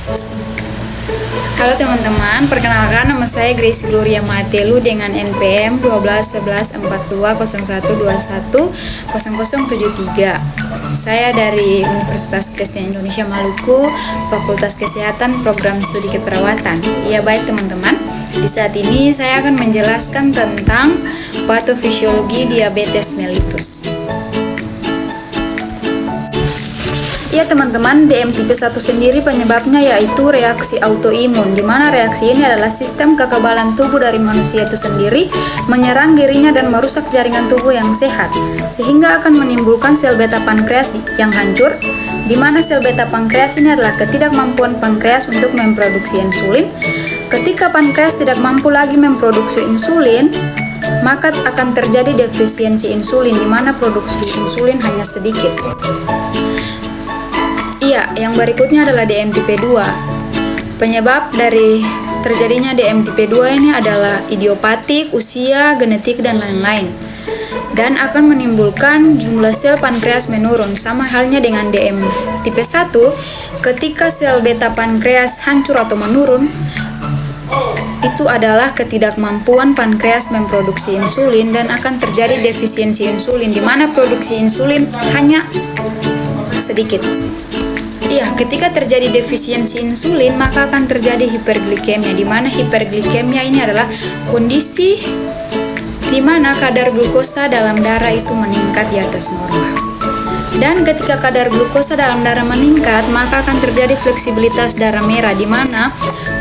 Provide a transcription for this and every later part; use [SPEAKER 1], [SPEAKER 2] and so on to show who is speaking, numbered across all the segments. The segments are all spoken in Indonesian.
[SPEAKER 1] Halo teman-teman, perkenalkan nama saya Grace Gloria Matelu dengan NPM 12114201210073. Saya dari Universitas Kristen Indonesia Maluku, Fakultas Kesehatan, Program Studi Keperawatan. Ya baik teman-teman, di saat ini saya akan menjelaskan tentang patofisiologi diabetes mellitus. Ya teman-teman, DM tipe 1 sendiri penyebabnya yaitu reaksi autoimun, di mana reaksi ini adalah sistem kekebalan tubuh dari manusia itu sendiri menyerang dirinya dan merusak jaringan tubuh yang sehat, sehingga akan menimbulkan sel beta pankreas yang hancur, di mana sel beta pankreas ini adalah ketidakmampuan pankreas untuk memproduksi insulin. Ketika pankreas tidak mampu lagi memproduksi insulin, maka akan terjadi defisiensi insulin, di mana produksi insulin hanya sedikit. Iya, yang berikutnya adalah DM tipe 2. Penyebab dari terjadinya DM tipe 2 ini adalah idiopatik, usia, genetik, dan lain-lain. Dan akan menimbulkan jumlah sel pankreas menurun, sama halnya dengan DM tipe 1. Ketika sel beta pankreas hancur atau menurun, itu adalah ketidakmampuan pankreas memproduksi insulin dan akan terjadi defisiensi insulin, di mana produksi insulin hanya sedikit. Iya, ketika terjadi defisiensi insulin, maka akan terjadi hiperglikemia, di mana hiperglikemia ini adalah kondisi di mana kadar glukosa dalam darah itu meningkat di atas normal. Dan ketika kadar glukosa dalam darah meningkat, maka akan terjadi fleksibilitas darah merah, di mana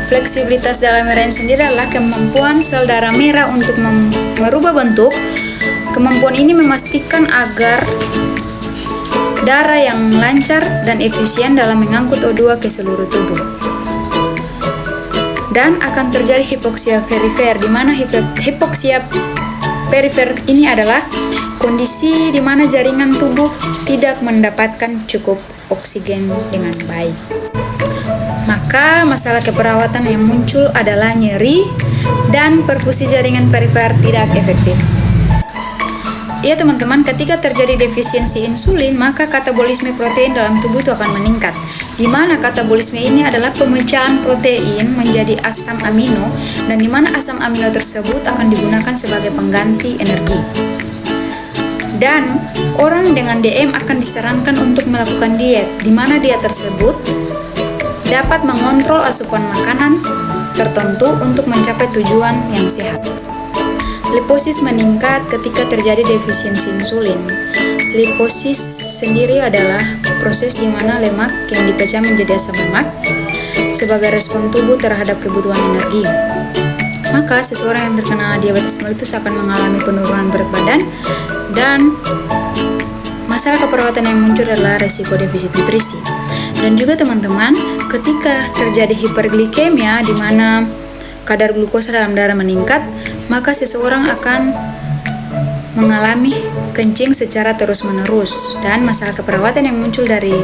[SPEAKER 1] fleksibilitas darah merah ini sendiri adalah kemampuan sel darah merah untuk merubah bentuk. Kemampuan ini memastikan agar darah yang lancar dan efisien dalam mengangkut O2 ke seluruh tubuh. Dan akan terjadi hipoksia perifer, di mana hipoksia perifer ini adalah kondisi di mana jaringan tubuh tidak mendapatkan cukup oksigen dengan baik. Maka masalah keperawatan yang muncul adalah nyeri dan perfusi jaringan perifer tidak efektif. Ya teman-teman, ketika terjadi defisiensi insulin, maka katabolisme protein dalam tubuh itu akan meningkat, di mana katabolisme ini adalah pemecahan protein menjadi asam amino, dan di mana asam amino tersebut akan digunakan sebagai pengganti energi. Dan orang dengan DM akan disarankan untuk melakukan diet, di mana diet tersebut dapat mengontrol asupan makanan tertentu untuk mencapai tujuan yang sehat. Liposis meningkat ketika terjadi defisiensi insulin. Liposis sendiri adalah proses di mana lemak yang dipecah menjadi asam lemak sebagai respon tubuh terhadap kebutuhan energi. Maka seseorang yang terkena diabetes mellitus akan mengalami penurunan berat badan, dan masalah keperawatan yang muncul adalah resiko defisit nutrisi. Dan juga teman-teman, ketika terjadi hiperglikemia, di mana kadar glukosa dalam darah meningkat, maka seseorang akan mengalami kencing secara terus-menerus, dan masalah keperawatan yang muncul dari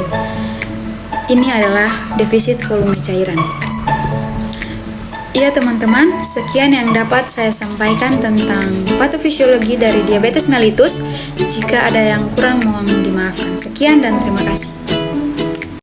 [SPEAKER 1] ini adalah defisit volume cairan. Iya teman-teman, sekian yang dapat saya sampaikan tentang patofisiologi dari diabetes mellitus. Jika ada yang kurang, mohon dimaafkan. Sekian dan terima kasih.